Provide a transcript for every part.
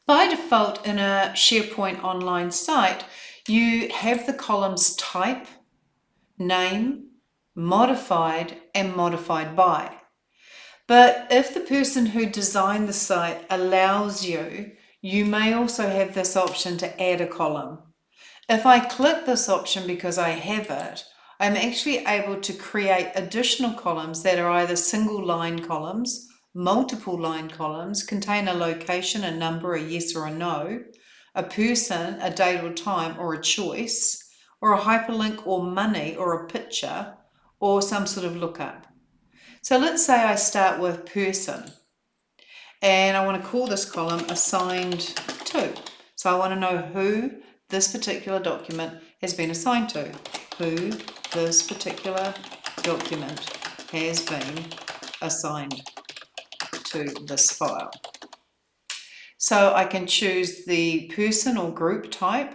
By default, in a SharePoint online site, you have the columns type, name, modified, and modified by. But if the person who designed the site allows you, you may also have this option to add a column. If I click this option because I have it, I'm actually able to create additional columns that are either single line columns, multiple line columns, contain a location, a number, a yes or a no, a person, a date or time, or a choice, or a hyperlink or money, or a picture, or some sort of lookup. So let's say I start with person, and I want to call this column assigned to. So I want to know who this particular document has been assigned to, who this particular document has been assigned to this file. So I can choose the person or group type,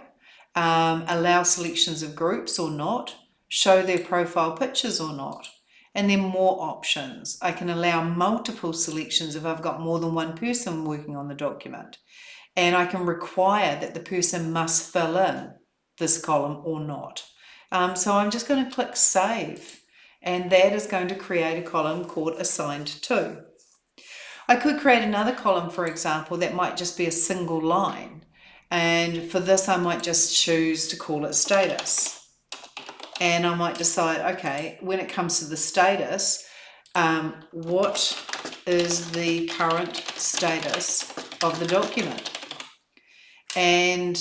allow selections of groups or not, show their profile pictures or not, and then more options. I can allow multiple selections if I've got more than one person working on the document. And I can require that the person must fill in this column or not. So I'm just going to click Save, and that is going to create a column called Assigned To. I could create another column, for example, that might just be a single line. And for this, I might just choose to call it Status. And I might decide, okay, when it comes to the status, what is the current status of the document? And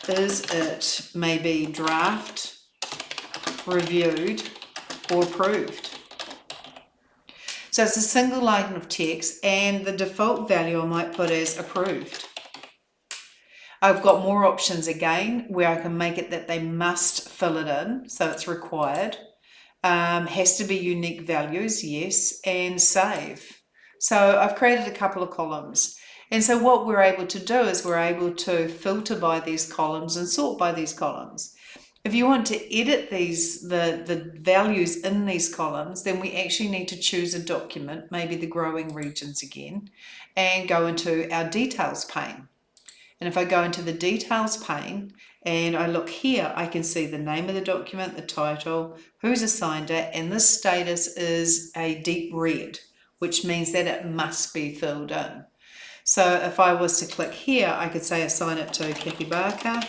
is it maybe draft, reviewed, or approved? So it's a single line of text, and the default value I might put as approved. I've got more options again where I can make it that they must fill it in, so it's required. Has to be unique values, yes, and save. So I've created a couple of columns. And so what we're able to do is we're able to filter by these columns and sort by these columns. If you want to edit the values in these columns, then we actually need to choose a document, maybe the growing regions again, and go into our details pane. And if I go into the details pane and I look here, I can see the name of the document, the title, who's assigned it, and this status is a deep red, which means that it must be filled in. So if I was to click here, I could say assign it to Kathy Barker,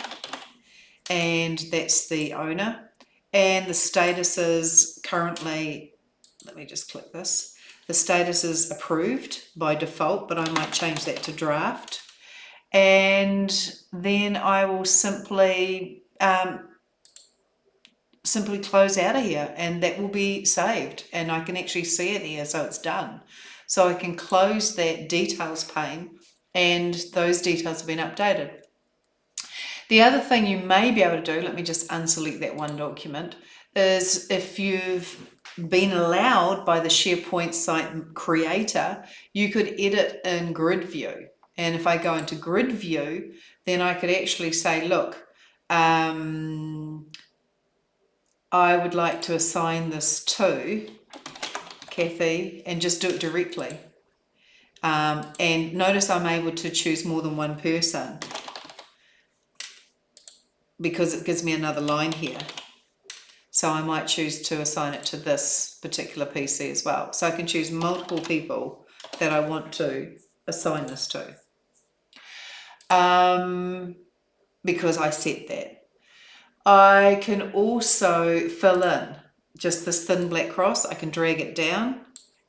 and that's the owner. And the status is currently, let me just click this, the status is approved by default, but I might change that to draft. And then I will simply close out of here, and that will be saved, and I can actually see it here, so it's done. So I can close that details pane, and those details have been updated. The other thing you may be able to do, let me just unselect that one document, is if you've been allowed by the SharePoint site creator, you could edit in grid view. And if I go into grid view, then I could actually say, look, I would like to assign this to Kathy, and just do it directly. And notice I'm able to choose more than one person, because it gives me another line here. So I might choose to assign it to this particular PC as well. So I can choose multiple people that I want to assign this to, because I set that. I can also fill in just this thin black cross. I can drag it down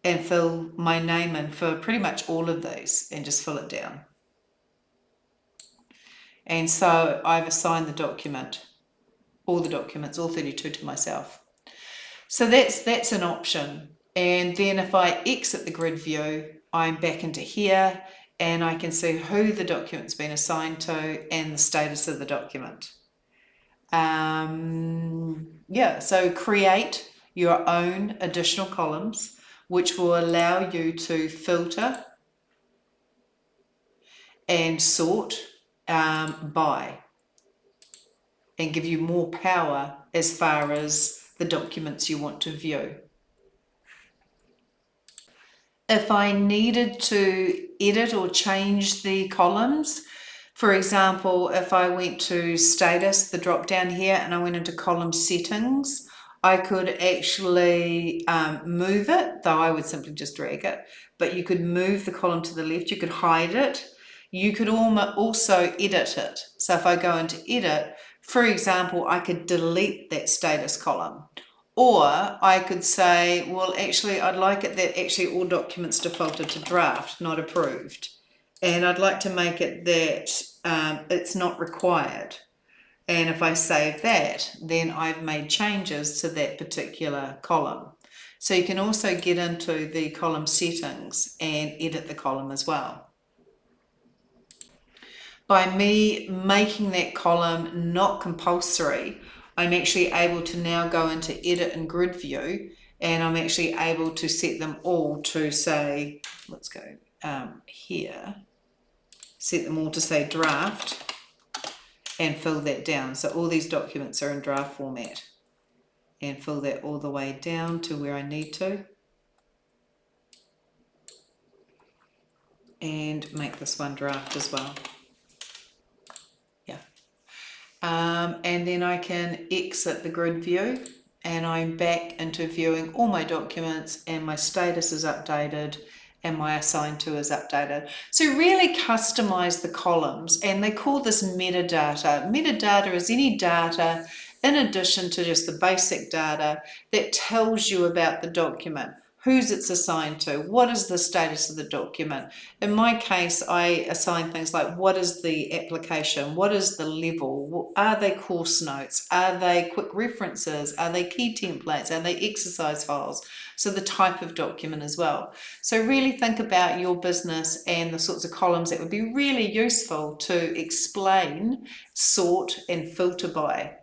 and fill my name in for pretty much all of these, and just fill it down. And so I've assigned the document, all the documents, all 32, to myself. So that's an option. And then if I exit the grid view, I'm back into here, and I can see who the document's been assigned to and the status of the document. Yeah, so create your own additional columns, which will allow you to filter and sort by, and give you more power as far as the documents you want to view. If I needed to edit or change the columns, for example, if I went to status, the drop down here, and I went into column settings, I could actually move it, though I would simply just drag it, but you could move the column to the left, you could hide it, you could also edit it. So if I go into edit, for example, I could delete that status column. Or I could say, well, actually, I'd like it that actually all documents defaulted to draft, not approved. And I'd like to make it that it's not required. And if I save that, then I've made changes to that particular column. So you can also get into the column settings and edit the column as well. By me making that column not compulsory, I'm actually able to now go into edit and grid view, and I'm actually able to set them all to say, let's go here, set them all to say draft and fill that down. So all these documents are in draft format, and fill that all the way down to where I need to. And make this one draft as well. And then I can exit the grid view and I'm back into viewing all my documents and my status is updated and my assigned to is updated. So really customize the columns, and they call this metadata. Metadata is any data in addition to just the basic data that tells you about the document. Who's it's assigned to, what is the status of the document. In my case, I assign things like what is the application, what is the level, are they course notes, are they quick references, are they key templates, are they exercise files, so the type of document as well. So really think about your business and the sorts of columns that would be really useful to explain, sort and filter by.